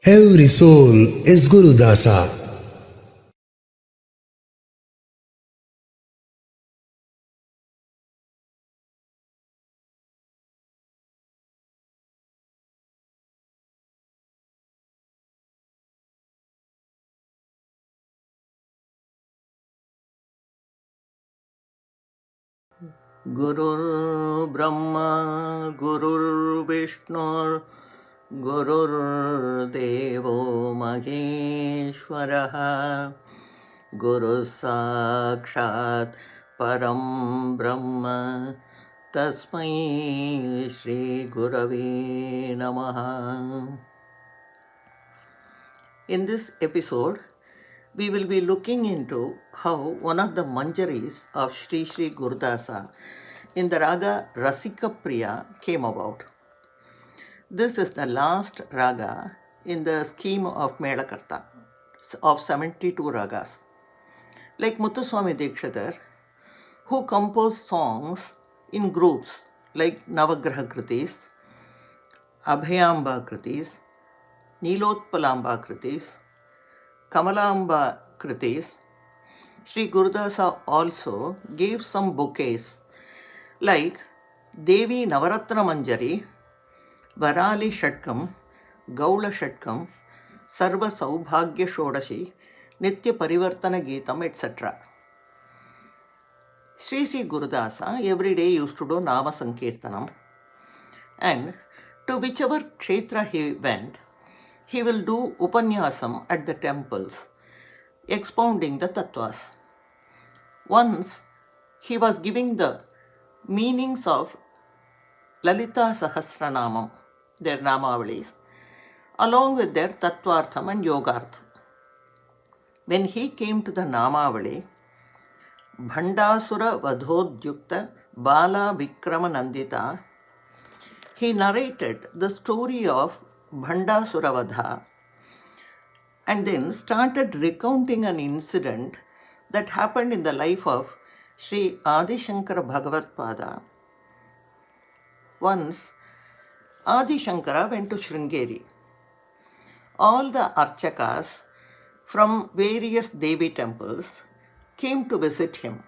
Every soul is Gurudāsar. Gurur Brahma, Gurur Vishnu, Gurur Devo Maheshwaraha, Guru Sakshat Param Brahma, Tasmai Shri Gurave Namaha. In this episode, we will be looking into how one of the manjaris of Sri Sri Gurudāsar in the raga Rasikapriya came about. This is the last raga in the scheme of Melakarta of 72 ragas. Like Muthuswami Dikshitar, who composed songs in groups like Navagraha Kritis, Abhayamba Kritis, Nilotpalamba Kritis, Kamalamba Kritis, Sri Gurudāsar also gave some bouquets like Devi Navaratna Manjari, Varali Shatkam, Gaula Shatkam, Sarva Saubhagya Shodashi, Nitya Parivartana Geetam, etc. Sri Sri Gurudāsar every day used to do Nama Sankirtanam, and to whichever kshetra he went, he will do Upanyasam at the temples, expounding the tattvas. Once he was giving the meanings of Lalita Sahasranamam, their Namavalis, along with their Tattvartham and Yogartham. When he came to the Namavali, Bhandasura Vadhodyukta Bala Vikrama Nandita, he narrated the story of Bhandasura Vadha and then started recounting an incident that happened in the life of Sri Ādhi Shankara Bhagavatpada. Once, Ādhi Shankara went to Sringeri. All the archakas from various Devi temples came to visit him.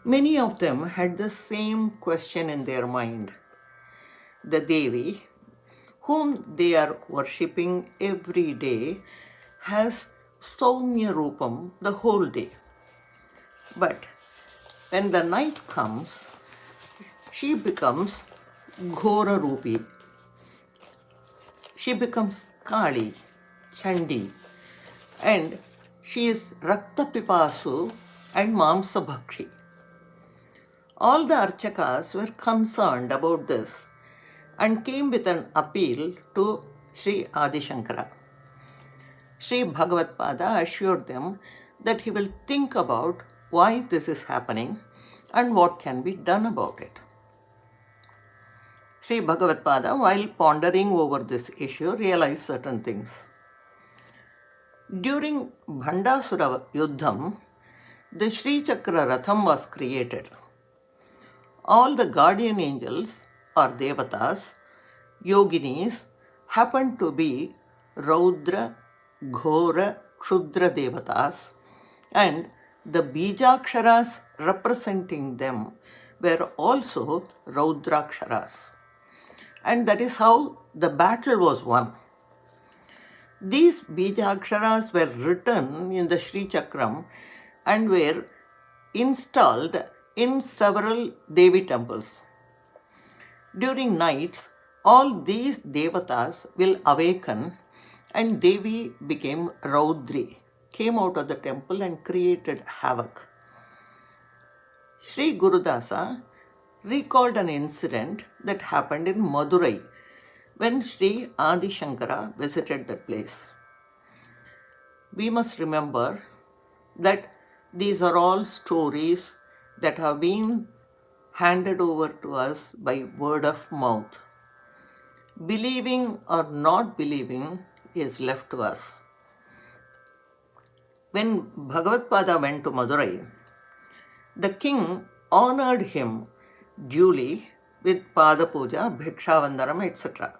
Many of them had the same question in their mind. The Devi, whom they are worshipping every day, has Saumya Rupam the whole day. But when the night comes, she becomes Ghora Rupi. She becomes Kali, Chandi, and she is Rakta Pipasu and Mamsa Bhakshi. All the archakas were concerned about this and came with an appeal to Sri Ādhi Shankara. Sri Bhagavatpada assured them that he will think about why this is happening and what can be done about it. Sri Bhagavatpada, while pondering over this issue, realized certain things. During Bhandasura Yuddham, the Sri Chakra Ratham was created. All the guardian angels or devatas, yoginis, happened to be Raudra, Ghora, Kshudra devatas, and the Bijaksharas representing them were also Raudraksharas. And that is how the battle was won. These Bijaksharas were written in the Sri Chakram and were installed in several Devi temples. During nights, all these devatas will awaken and Devi became Raudri, came out of the temple and created havoc. Sri Gurudāsar recalled an incident that happened in Madurai when Sri Ādhi Shankara visited that place. We must remember that these are all stories that have been handed over to us by word of mouth. Believing or not believing is left to us. When Bhagavatpada went to Madurai, the king honored him duly with Pada Puja, Bhikshavandaram, etc.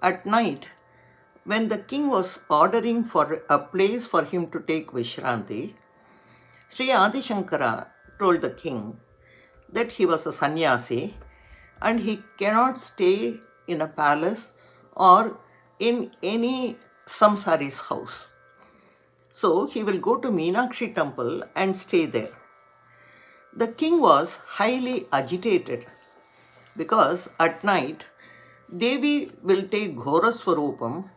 At night, when the king was ordering for a place for him to take Vishranti, Sri Adi Shankara told the king that he was a sannyasi and he cannot stay in a palace or in any samsari's house. So he will go to Meenakshi temple and stay there. The king was highly agitated because at night Devi will take Ghora Swarupam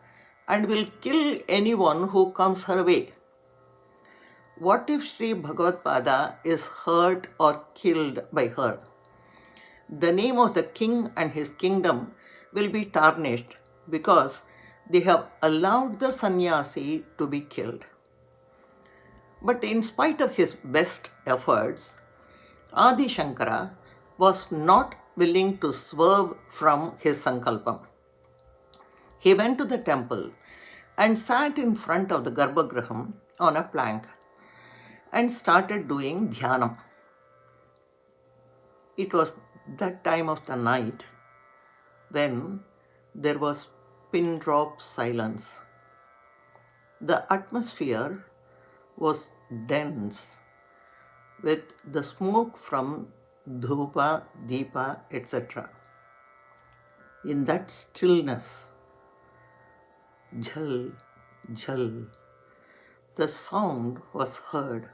and will kill anyone who comes her way. What if Sri Bhagavad Pada is hurt or killed by her? The name of the king and his kingdom will be tarnished because they have allowed the sannyasi to be killed. But in spite of his best efforts, Adi Shankara was not willing to swerve from his sankalpam. He went to the temple and sat in front of the Garbhagraham on a plank and started doing dhyanam. It was that time of the night when there was pin drop silence. The atmosphere was dense with the smoke from dhupa, deepa, etc. In that stillness, jhal, jhal, the sound was heard.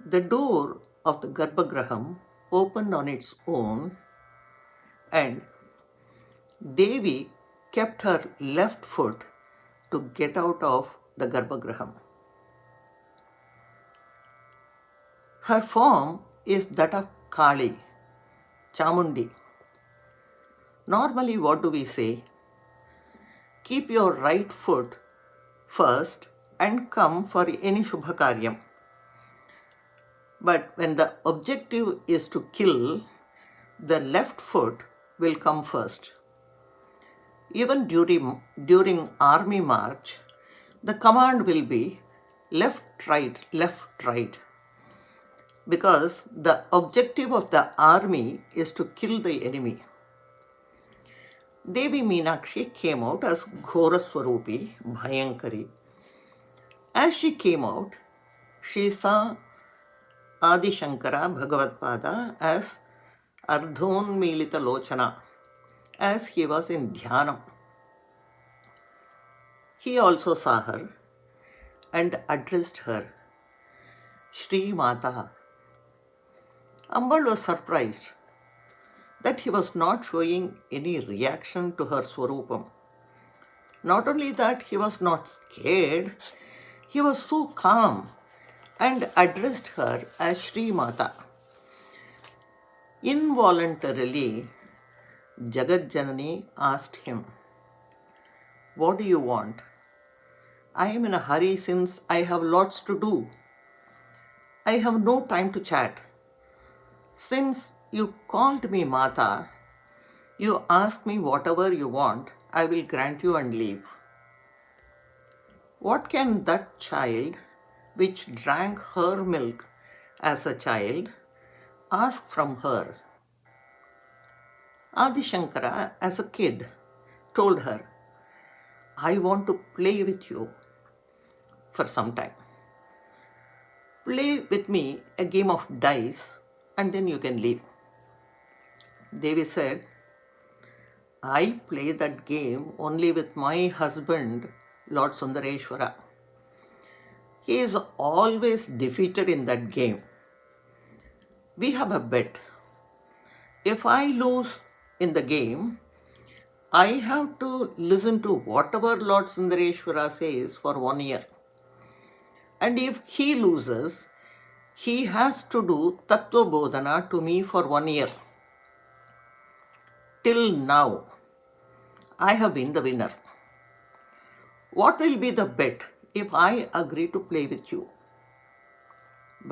The door of the Garbhagraham opened on its own and Devi kept her left foot to get out of the Garbhagraham. Her form is that of Kali, Chamundi. Normally, what do we say? Keep your right foot first and come for any Shubhakaryam. But when the objective is to kill, the left foot will come first. Even during army march, the command will be left, right, because the objective of the army is to kill the enemy. Devi Meenakshi came out as Ghora Swarupi, Bhayankari. As she came out, she saw Adi Shankara Bhagavad Pada as Ardhonmilita Lochana, as he was in Dhyanam. He also saw her and addressed her, Shri Mata. Ambal was surprised that he was not showing any reaction to her Swarupam. Not only that, he was not scared, he was so calm and addressed her as Shri Mata. Involuntarily, Jagat Janani asked him, "What do you want?" "I am in a hurry since I have lots to do. I have no time to chat. Since you called me Mata, you ask me whatever you want, I will grant you and leave." What can that child, which drank her milk as a child, ask from her? Adi Shankara, as a kid, told her, "I want to play with you for some time. Play with me a game of dice and then you can leave." Devi said, "I play that game only with my husband, Lord Sundareshwara. He is always defeated in that game. We have a bet. If I lose in the game, I have to listen to whatever Lord Sundareshwara says for 1 year. And if he loses, he has to do Tattva Bodhana to me for 1 year. Till now, I have been the winner. What will be the bet if I agree to play with you?"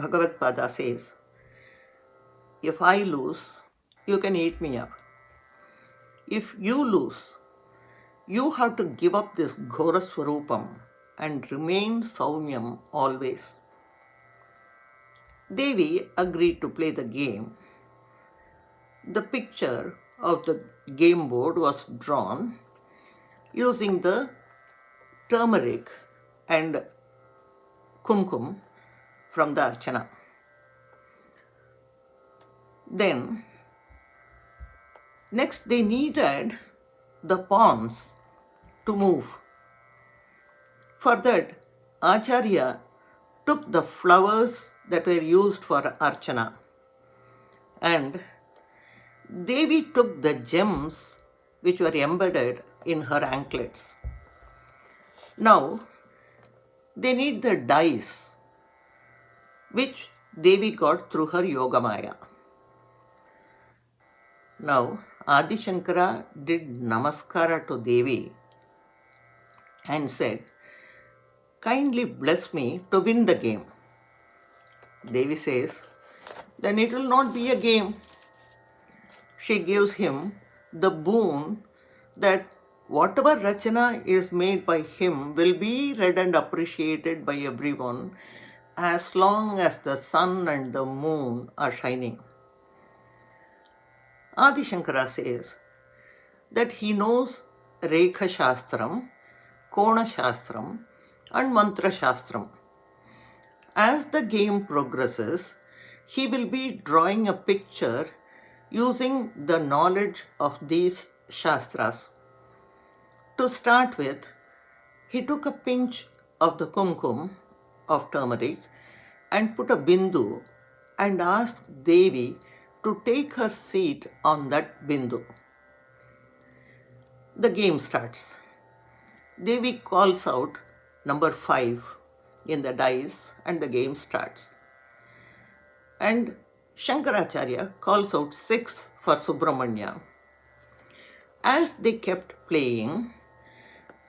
Bhagavad Pada says, "If I lose, you can eat me up. If you lose, you have to give up this Ghora Swarupam and remain Saumyam always." Devi agreed to play the game. The picture of the game board was drawn using the turmeric and kumkum from the archana. Then, next they needed the pawns to move. For that, Acharya took the flowers that were used for archana, and Devi took the gems which were embedded in her anklets. Now, they need the dice which Devi got through her Yogamaya. Now, Adi Shankara did namaskara to Devi and said, "Kindly bless me to win the game." Devi says, "Then it will not be a game." She gives him the boon that whatever rachana is made by him will be read and appreciated by everyone as long as the sun and the moon are shining. Adi Shankara says that he knows Rekha Shastram, Kona Shastram and Mantra Shastram. As the game progresses, he will be drawing a picture using the knowledge of these Shastras. To start with, he took a pinch of the kumkum of turmeric and put a bindu and asked Devi to take her seat on that bindu. The game starts. Devi calls out number 5 in the dice and the game starts. And Shankaracharya calls out 6 for Subramanya. As they kept playing,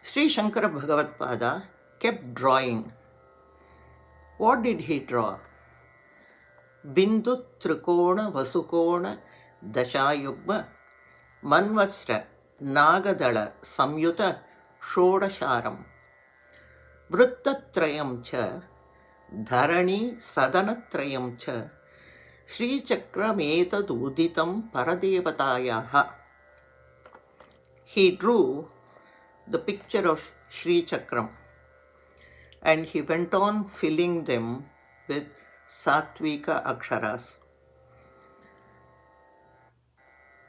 Sri Shankara Bhagavatpada kept drawing. What did he draw? Bindu Trikona Vasukona Dashayugma Manvasra Nagadala Samyuta Shodasharam Vrittatrayam Cha Dharani Sadanatrayam Cha Sri Chakrameta Uditam Paradevatayaha. He drew the picture of Sri Chakram and he went on filling them with Satvika Aksharas.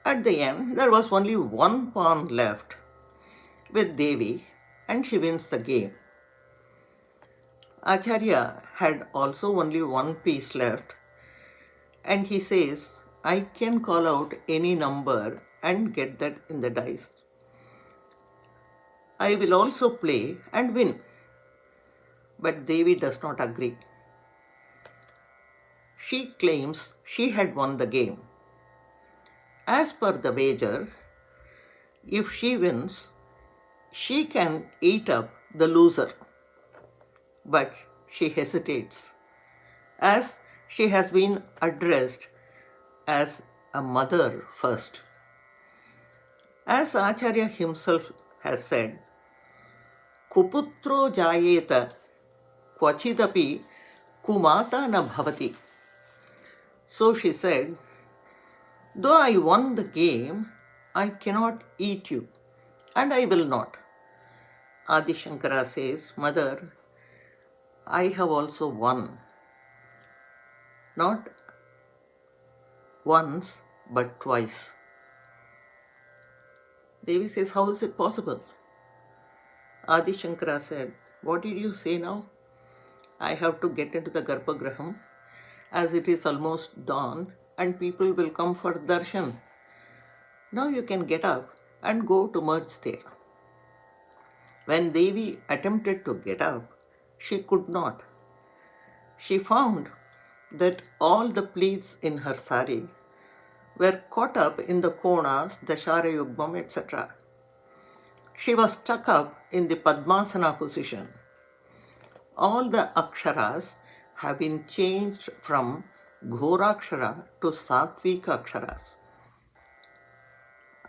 At the end, there was only one pawn left with Devi and she wins the game. Acharya had also only one piece left and he says, "I can call out any number and get that in the dice. I will also play and win." But Devi does not agree. She claims she had won the game. As per the wager, if she wins, she can eat up the loser. But she hesitates, as she has been addressed as a mother first. As Acharya himself has said, "Kuputro jayeta kvachidapi kumata na bhavati." So she said, "Though I won the game, I cannot eat you, and I will not." Adi Shankara says, "Mother, I have also won. Not once, but twice." Devi says, "How is it possible?" Adi Shankara said, "What did you say now? I have to get into the Garbhagraham as it is almost dawn and people will come for darshan. Now you can get up and go to merge there." When Devi attempted to get up, she could not. She found that all the pleats in her sari were caught up in the konas, dashara yugmam, etc. She was stuck up in the Padmasana position. All the aksharas have been changed from Ghorakshara to Satvika Aksharas.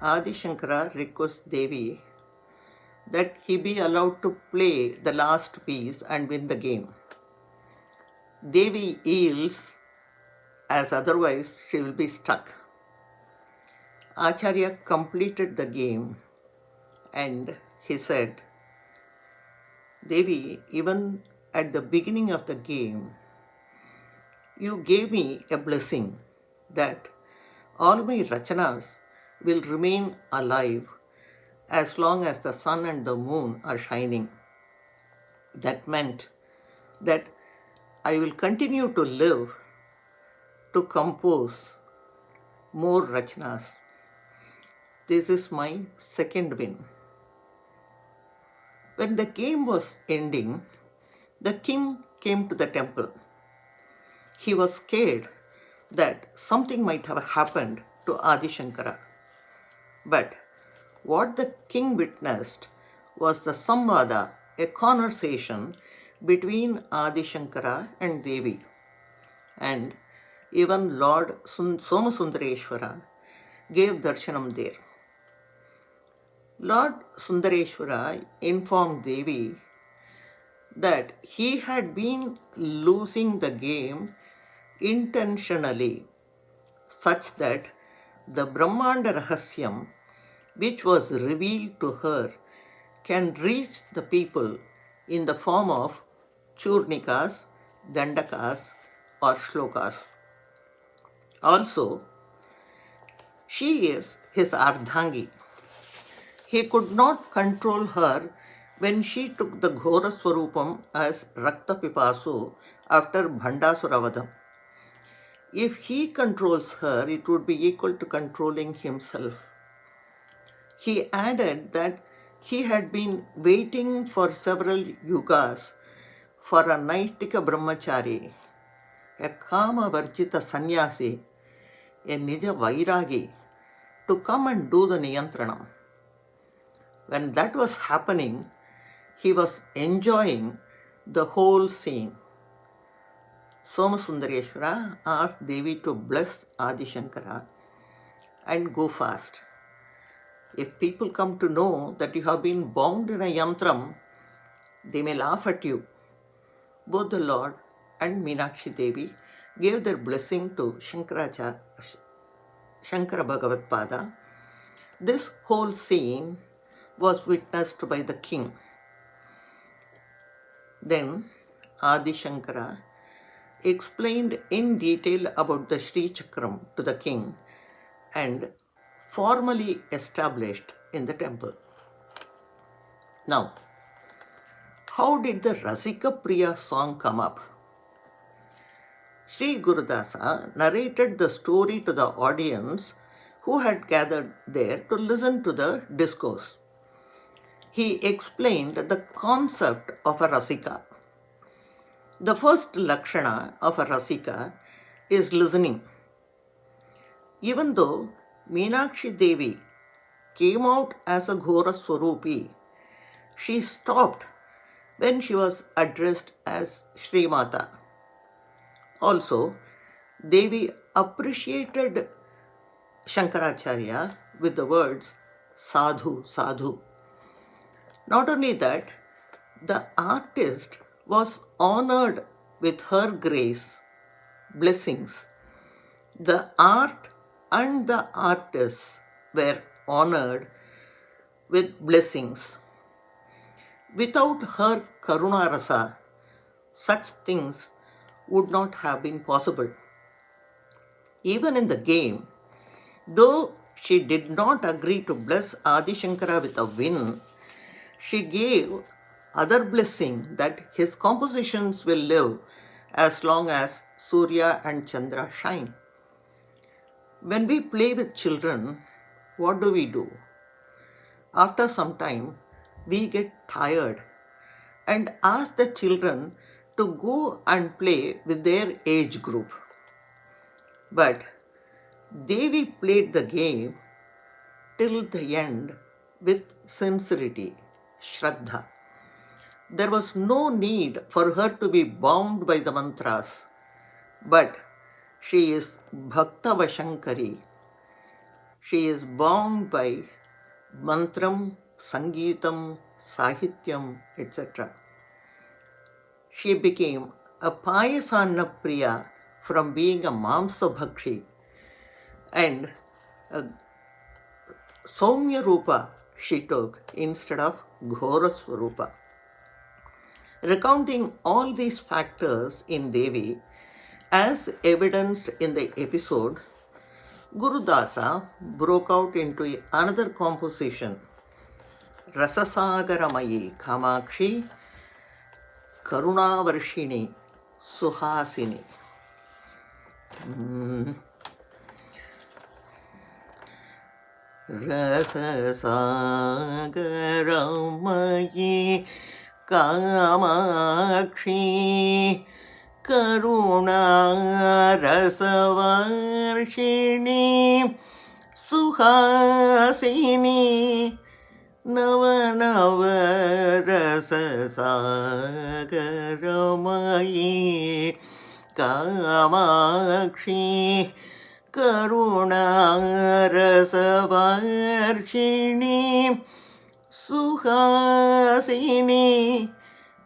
Adi Shankara requests Devi that he be allowed to play the last piece and win the game. Devi yields, as otherwise she will be stuck. Acharya completed the game and he said, Devi, even at the beginning of the game, you gave me a blessing that all my rachanas will remain alive as long as the sun and the moon are shining. That meant that I will continue to live to compose more rachanas. This is my second win. When the game was ending, the king came to the temple. He was scared that something might have happened to Adi Shankara. But what the king witnessed was the samvada, a conversation between Adi Shankara and Devi. And even Lord Somasundareshwara gave darshanam there. Lord Sundareshwara informed Devi that he had been losing the game intentionally, such that the Brahmanda Rahasyam, which was revealed to her, can reach the people in the form of churnikas, dandakas, or shlokas. Also, she is his ardhangi. He could not control her when she took the Ghora Swarupam as Rakta Pipasu after Bhandasuravadam. If he controls her, it would be equal to controlling himself. He added that he had been waiting for several yugas for a Naitika Brahmachari, a Kama Varjita Sannyasi, a Nija Vairagi, to come and do the Niyantranam. When that was happening, he was enjoying the whole scene. Somasundareshwara asked Devi to bless Adi Shankara and go fast. If people come to know that you have been bound in a yantram, they may laugh at you. Both the Lord and Meenakshi Devi gave their blessing to Shankara Bhagavatpada. This whole scene was witnessed by the king. Then Adi Shankara explained in detail about the Sri Chakram to the king and formally established in the temple. Now, how did the Rasikapriya song come up? Sri Gurudasa narrated the story to the audience who had gathered there to listen to the discourse. He explained the concept of a Rasika. The first Lakshana of a Rasika is listening. Even though Meenakshi Devi came out as a Ghora Swarupi, she stopped when she was addressed as Sri Mata. Also, Devi appreciated Shankaracharya with the words Sadhu, Sadhu. Not only that, the artist was honored with her grace, blessings. The art and the artists were honored with blessings. Without her Karuna Rasa, such things would not have been possible. Even in the game, though she did not agree to bless Adi Shankara with a win, she gave other blessing that his compositions will live as long as Surya and Chandra shine. When we play with children, what do? After some time, we get tired and ask the children to go and play with their age group. But Devi played the game till the end with sincerity, Shraddha. There was no need for her to be bound by the mantras, but she is Bhaktava Shankari. She is bound by mantram, sangeetam, sahityam, etc. She became a Payasanna Priya from being a Mamsa Bhakshi, and a Soumya Rupa she took instead of Ghora Swarupa. Recounting all these factors in Devi, as evidenced in the episode, Gurudasa broke out into another composition, Rasa Sāgaramayi Kamakshi Karunavarshini Suhasini. Rasa Sāgaramayi Kamakshi Karuna Rasavarshini Suhasini Nava Nava Rasa Sāgaramayi Kamakshi Karuna Rasavarshini Suhasini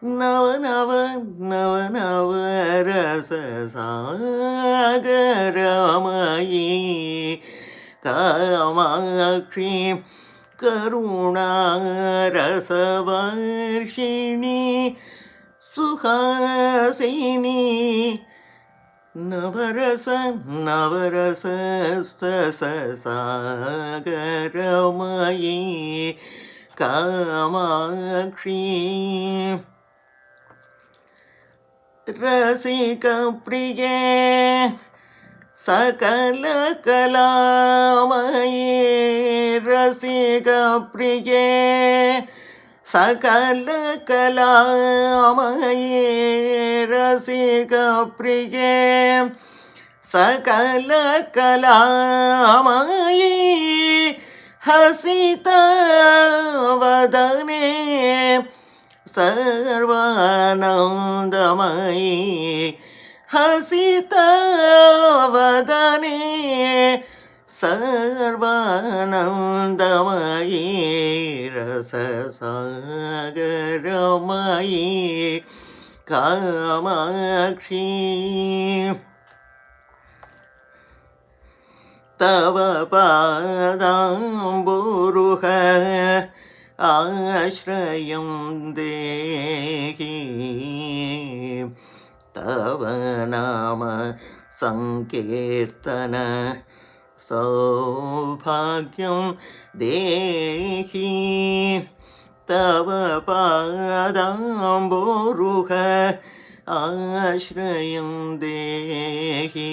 Nava Nava Nava Nava Rasa Sāgaramayi Kamakshi Karuna Rasavarshini Suhasini Navarasa Navarasa Sāgaramayi Kamakshi Rasikapriya Sakala Kalamayi Rasikapriya Sakala Kalamayi Rasikapriya Sakala Kalamayi Hasita Vadane Sarvanandamayi Hasita Vadane Sarvanandamayi Rasa Sāgaramayi Kamakshi Tava Padamburuha Ashrayam Dehi Tava Nama Sankirtana Saubhagyam Dehi Tava Padamburuha Ashrayam Dehi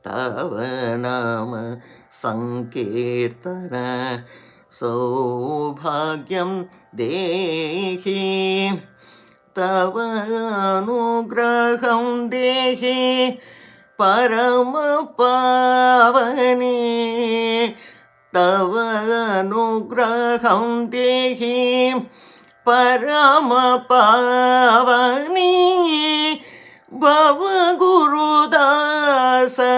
Tava Nama Sankirtana Saubhagyam Dehi Tava Anugraham Dehi Parama Pavani Tava Anugraham Dehi Parama Pavani Bhava Gurudāsa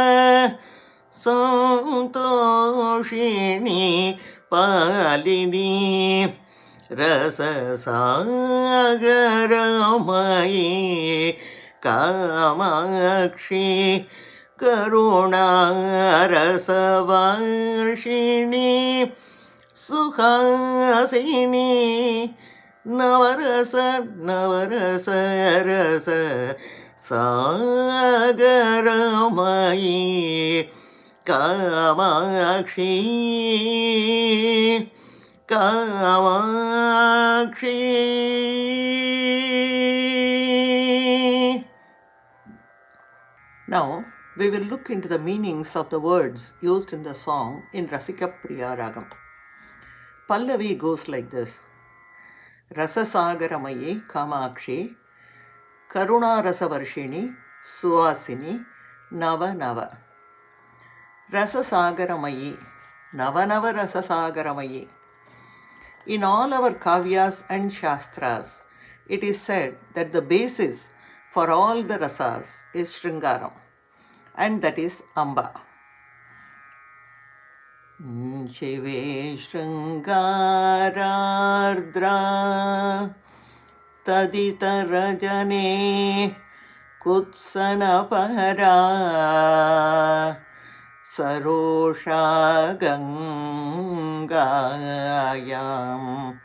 Santoshini Palini Rasa Sāgaramayi Kamakshi Karuna Rasavarshini Suhasini Navarasa Navarasa Rasa Sāgaramayi Kamakshi Kamakshi. Now we will look into the meanings of the words used in the song in Rasikapriya Rāgam. Pallavi goes like this: Rasa Sāgaramayi Kamakshi Karuna Rasavarshini Suhasini Nava Nava. Rasa Sāgaramayi, Nava Nava Rasa Sāgaramayi. In all our kavyas and shastras, it is said that the basis for all the rasas is Shringaram, and that is Amba. Shive Shringarardra Tadita Rajane Kutsanapara Sarosha Ganga Gangaayam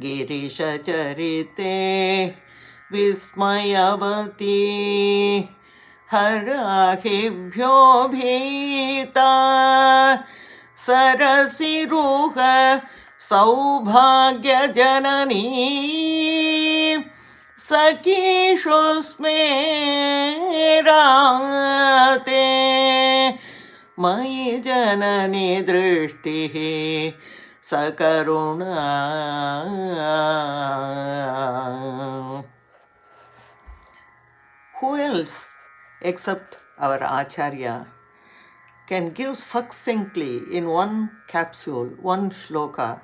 Girisha Charite Vismayavati Harahibhyo Bhita Sarasiruha Saubhagya Janani Sakishu Smerate Mai Janani Drishtihi Sakaruna. Who else except our Acharya can give succinctly in one capsule, one shloka,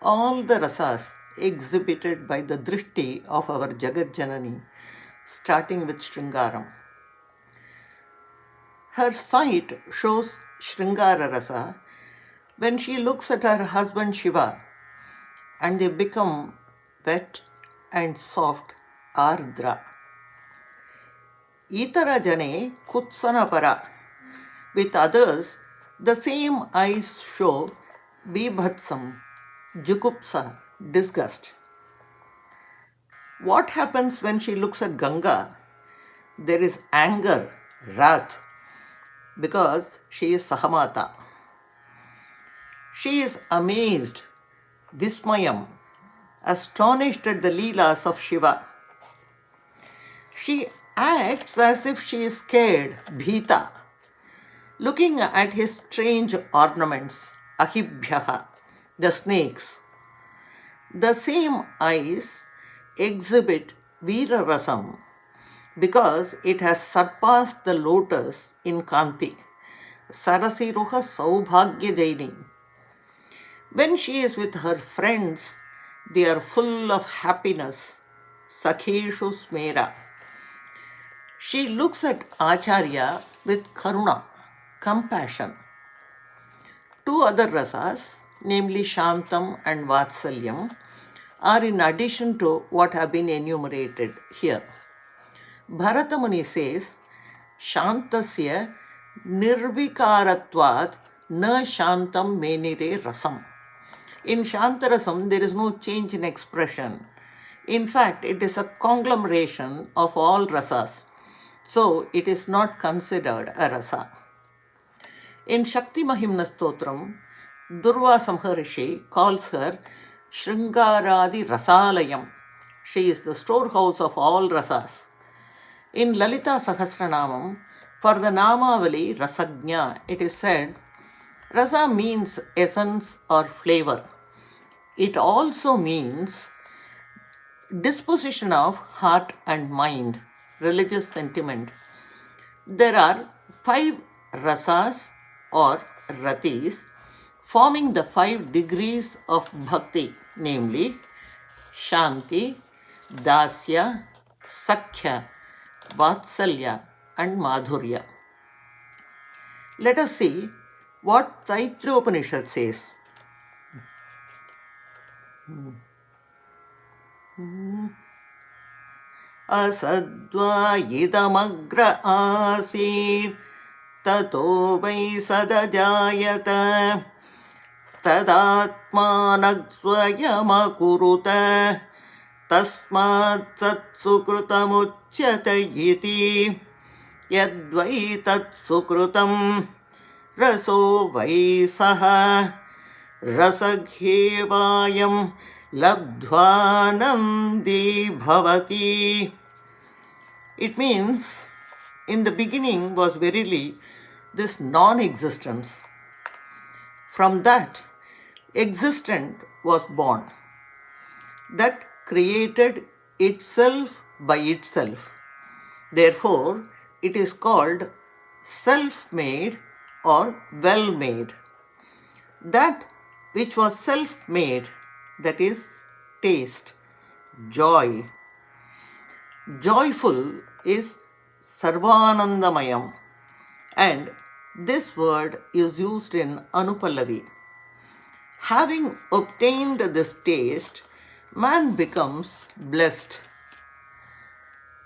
all the rasas exhibited by the drishti of our Jagat Janani, starting with Shringaram. Her sight shows Shringara Rasa when she looks at her husband Shiva and they become wet and soft, ardra. Itara Jane Kutsana Para. With others, the same eyes show Bibhatsam, Jukupsa, disgust. What happens when she looks at Ganga? There is anger, wrath, because she is Sahamata. She is amazed, Vismayam, astonished at the Leelas of Shiva. She acts as if she is scared, Bhita, looking at his strange ornaments, Ahibhyaha, the snakes. The same eyes exhibit Veera Rasam because it has surpassed the lotus in Kanti, Sarasiruha Saubhagya Jaini. When she is with her friends, they are full of happiness, Sakheshu Smera. She looks at Acharya with Karuna, compassion. Two other rasas, namely Shantam and Vatsalyam, are in addition to what have been enumerated here. Bharata Muni says, Shantasya nirvikaratvat na shantam menire rasam. In Shantarasam, there is no change in expression. In fact, it is a conglomeration of all rasas. So, it is not considered a rasa. In Shakti Mahimna Stotram, Durvasa Maharishi calls her Shringaradi Rasalayam. She is the storehouse of all rasas. In Lalita Sahasranamam, for the Namavali Rasagnya, it is said, Rasa means essence or flavor. It also means disposition of heart and mind, religious sentiment. There are 5 rasas or ratis forming the 5 degrees of bhakti, namely Shanti, Dasya, Sakhya, Vatsalya and Madhurya. Let us see what Taittiriya Upanishad says. Asadva idamagra asid tato vai sadajayata tadatmanagsvayamakuruta tasmat satsukrutamujyata iti yadvai tatsukrutam raso vai saha rasaghyevayam labdhvanandi bhavati. It means, in the beginning was verily this non-existence. From that, existent was born. That created itself by itself. Therefore, it is called self-made or well-made. That which was self-made, that is taste, joy. Joyful is Sarvanandamayam, and this word is used in Anupallavi. Having obtained this taste, man becomes blessed.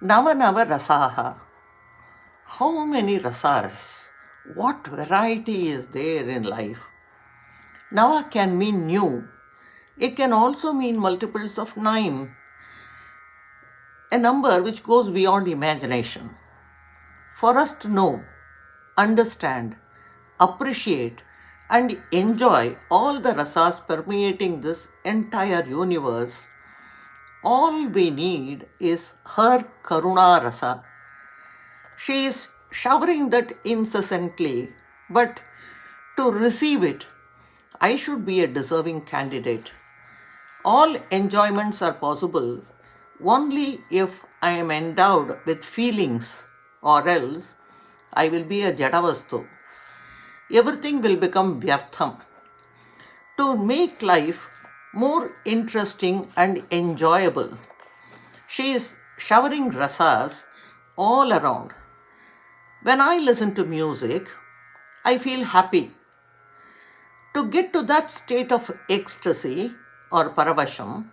Nava Nava Rasaha. How many rasas? What variety is there in life? Nava can mean new. It can also mean multiples of 9, a number which goes beyond imagination. For us to know, understand, appreciate, and enjoy all the rasas permeating this entire universe, all we need is her Karuna Rasa. She is showering that incessantly, but to receive it, I should be a deserving candidate. All enjoyments are possible only if I am endowed with feelings, or else I will be a Jadavastu. Everything will become Vyartham. To make life more interesting and enjoyable, she is showering rasas all around. When I listen to music, I feel happy. To get to that state of ecstasy or paravasham,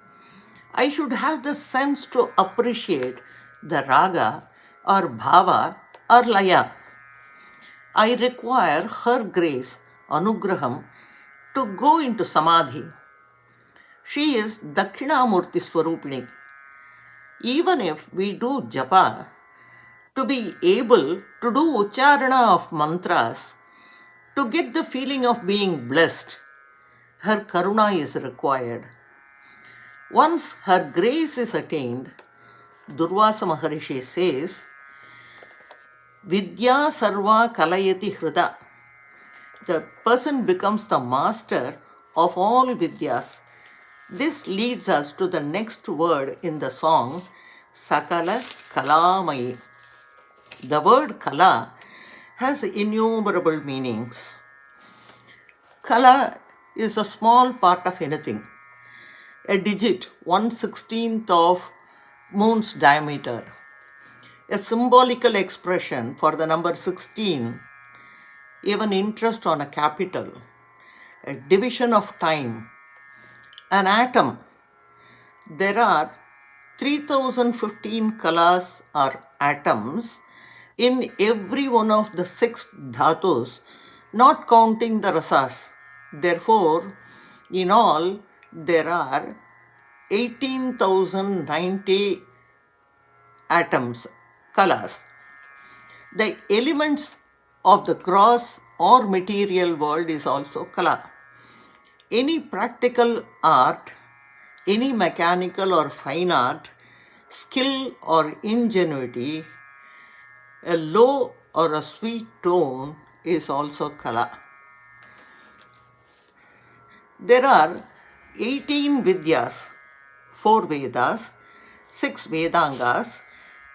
I should have the sense to appreciate the raga or bhava or laya. I require her grace, anugraham, to go into samadhi. She is Dakshinamurti Swarupini. Even if we do japa, to be able to do ucharana of mantras, to get the feeling of being blessed, her karuna is required. Once her grace is attained, Durvasa Maharishi says, Vidya sarva kalayati hrida. The person becomes the master of all vidyas. This leads us to the next word in the song, Sakala Kalamayi. The word Kala has innumerable meanings. Kala is a small part of anything. A digit, 1/16th of moon's diameter. A symbolical expression for the number 16, even interest on a capital, a division of time, an atom. There are 3015 kalas or atoms in every one of the 6 dhatus, not counting the rasas. Therefore, in all, there are 18,090 atoms, kalas. The elements of the gross or material world is also kala. Any practical art, any mechanical or fine art, skill or ingenuity, a low or a sweet tone is also kala. There are 18 vidyas, 4 Vedas, 6 Vedangas,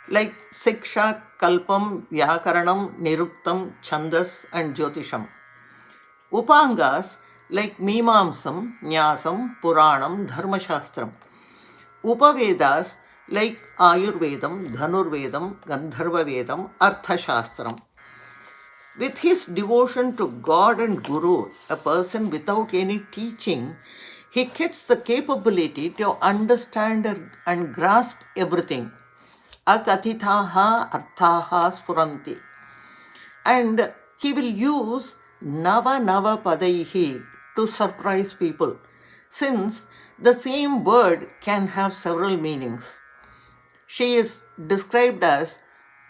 like Siksha, Kalpam, Vyakaranam, Niruktam, Chandas, and Jyotisham. Upangas like Mimamsam, Nyasam, Puranam, Dharmashastram. Upavedas like Ayurvedam, Dhanurvedam, Gandharva Vedam, Arthashastram. With his devotion to God and Guru, a person without any teaching, he gets the capability to understand and grasp everything. Akathithaha arthaha spuranti. And he will use nava padaihi to surprise people, since the same word can have several meanings. She is described as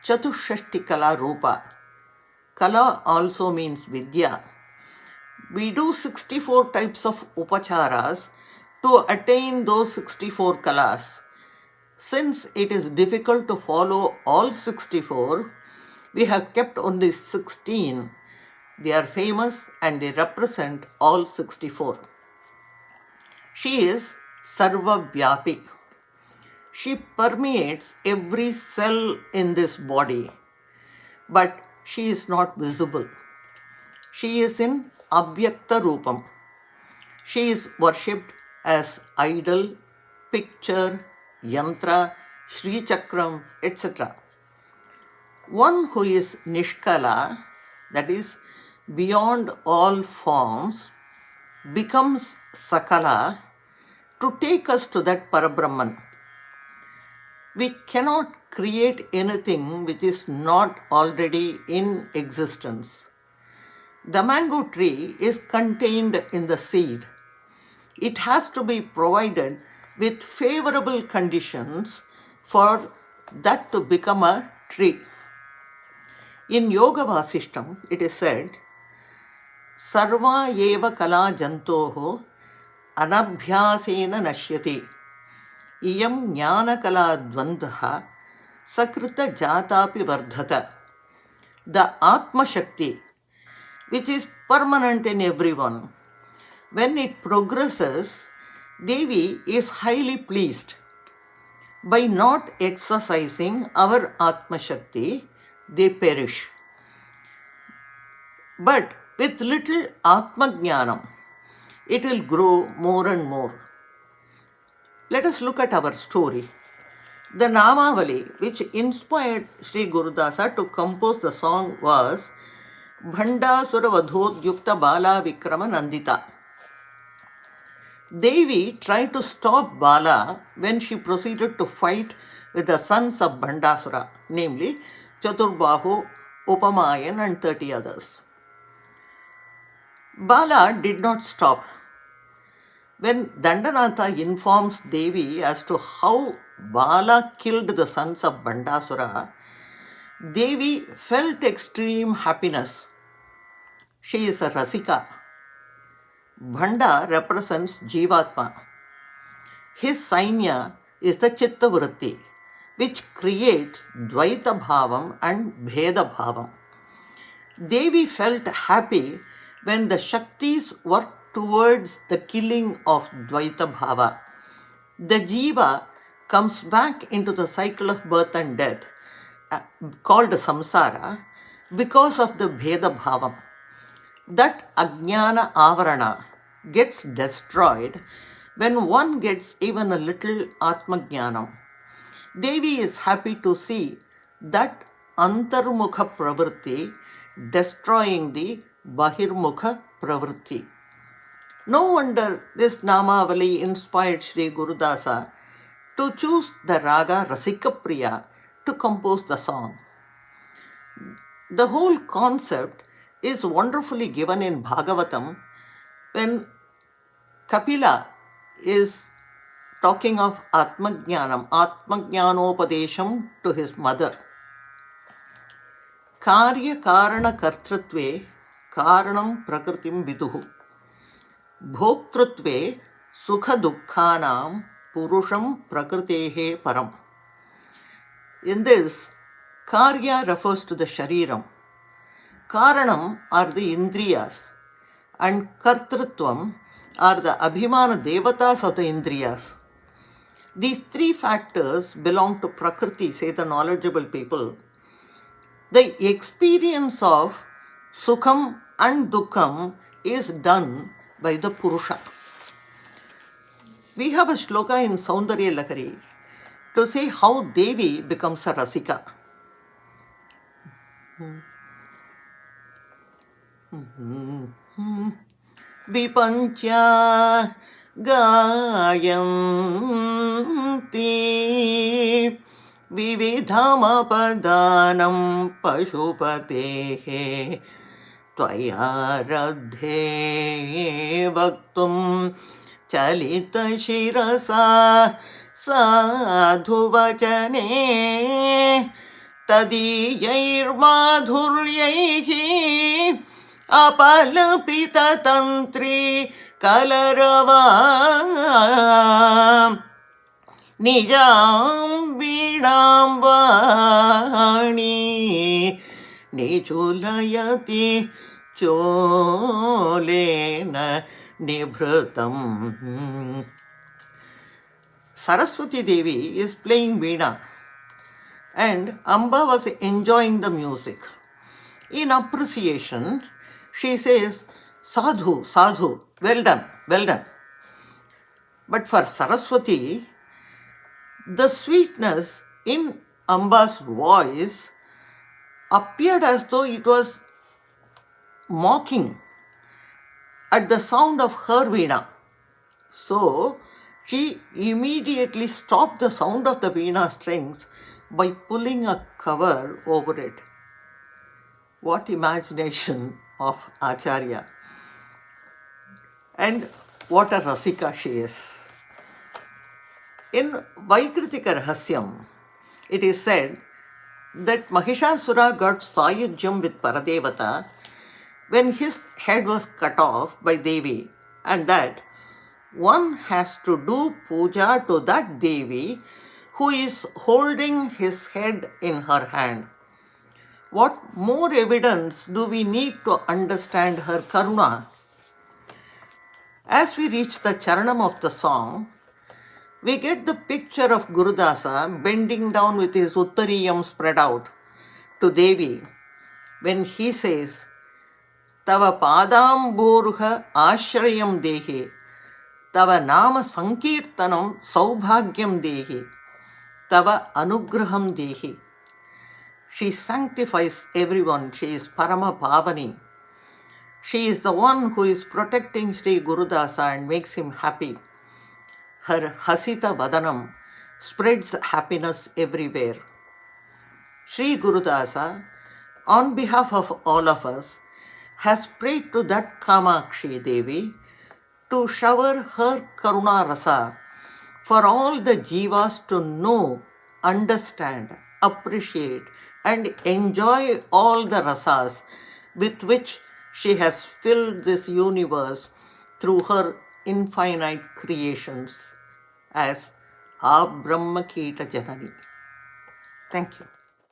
Chatushashti Kala Rupa. Kala also means Vidya. We do 64 types of upacharas to attain those 64 kalas. Since it is difficult to follow all 64, we have kept only 16. They are famous and they represent all 64. She is Sarva Vyapi. She permeates every cell in this body, but she is not visible. She is in Abhyakta Rupam. She is worshipped as idol, picture, yantra, Sri Chakram, etc. One who is Nishkala, that is beyond all forms, becomes Sakala to take us to that Parabrahman. We cannot create anything which is not already in existence. The mango tree is contained in the seed. It has to be provided with favorable conditions for that to become a tree. In Yoga Vasishtam, it is said, Sarva eva kala jantoho anabhyasena nashyati iyam jnana kala dvandha sakrita jatapi vardhata. The Atma Shakti, which is permanent in everyone, when it progresses, Devi is highly pleased. By not exercising our Atma Shakti, they perish. But with little Atma Jnanam, it will grow more and more. Let us look at our story. The Namavali, which inspired Sri Gurudasa to compose the song, was Bhandasura Vadhodyukta Bala Vikrama Nandita. Devi tried to stop Bala when she proceeded to fight with the sons of Bhandasura, namely Chaturbahu, Upamayan and 30 others. Bala did not stop. When Dandanatha informs Devi as to how Bala killed the sons of Bhandasura, Devi felt extreme happiness. She is a Rasika. Bhanda represents Jivatma. His Sainya is the Chitta Vritti, which creates Dvaita Bhavam and Bheda Bhavam. Devi felt happy when the Shaktis worked towards the killing of Dvaita Bhava. The Jiva comes back into the cycle of birth and death, called samsara, because of the Bheda Bhavam. That Ajnana Avarana gets destroyed when one gets even a little Atma Jnanam. Devi is happy to see that Antarmukha Pravritti destroying the Bahirmukha Pravritti. No wonder this Namavali inspired Sri Gurudasa to choose the Raga Rasikapriya to compose the song. The whole concept is wonderfully given in Bhagavatam when Kapila is talking of Atmajnanam, Atmajnanopadesham to his mother. Karya Karana Kartritve Karanam Prakritim Viduhu Bhoktrutve Sukha Dukkhanam Purusham Prakritehe Param. In this, Karya refers to the Shariram. Karanam are the Indriyas and Kartritvam are the Abhimana Devatas of the Indriyas. These three factors belong to Prakriti, say the knowledgeable people. The experience of Sukham and Dukkham is done by the Purusha. We have a shloka in Saundarya-Lahari to say how Devi becomes a Rasika. Vipancha gayanti vividhamapadanam pashupatehe tvaya radhe bhaktum chalita shirasa sadhu vachane tadiyair madhuryaihi apalpita tantri kalarava nijam vinam vani nichulayati cholena nibhrutam. Saraswati Devi is playing Veena and Amba was enjoying the music. In appreciation, she says, Sadhu, Sadhu, well done, well done. But for Saraswati, the sweetness in Amba's voice appeared as though it was mocking at the sound of her Veena. So, she immediately stopped the sound of the Veena strings by pulling a cover over it. What imagination of Acharya. And what a Rasika she is. In Vaikritika Rahasyam, it is said that Mahishasura got Sayujyam with Paradevata when his head was cut off by Devi, and that one has to do puja to that Devi who is holding his head in her hand. What more evidence do we need to understand her karuna? As we reach the charanam of the song, we get the picture of Gurudasa bending down with his uttariyam spread out to Devi when he says, Tava padam burha ashrayam dehi, Tava nama sankirtanam saubhagyam dehi, Tava anugraham dehi. She sanctifies everyone. She is Parama Pavani. She is the one who is protecting Sri Gurudasa and makes him happy. Her Hasita Vadanam spreads happiness everywhere. Sri Gurudasa, on behalf of all of us, has prayed to that Kamakshi Devi to shower her Karuna Rasa for all the jivas to know, understand, appreciate, and enjoy all the rasas with which she has filled this universe through her infinite creations as Abrahma Kita Janani. Thank you.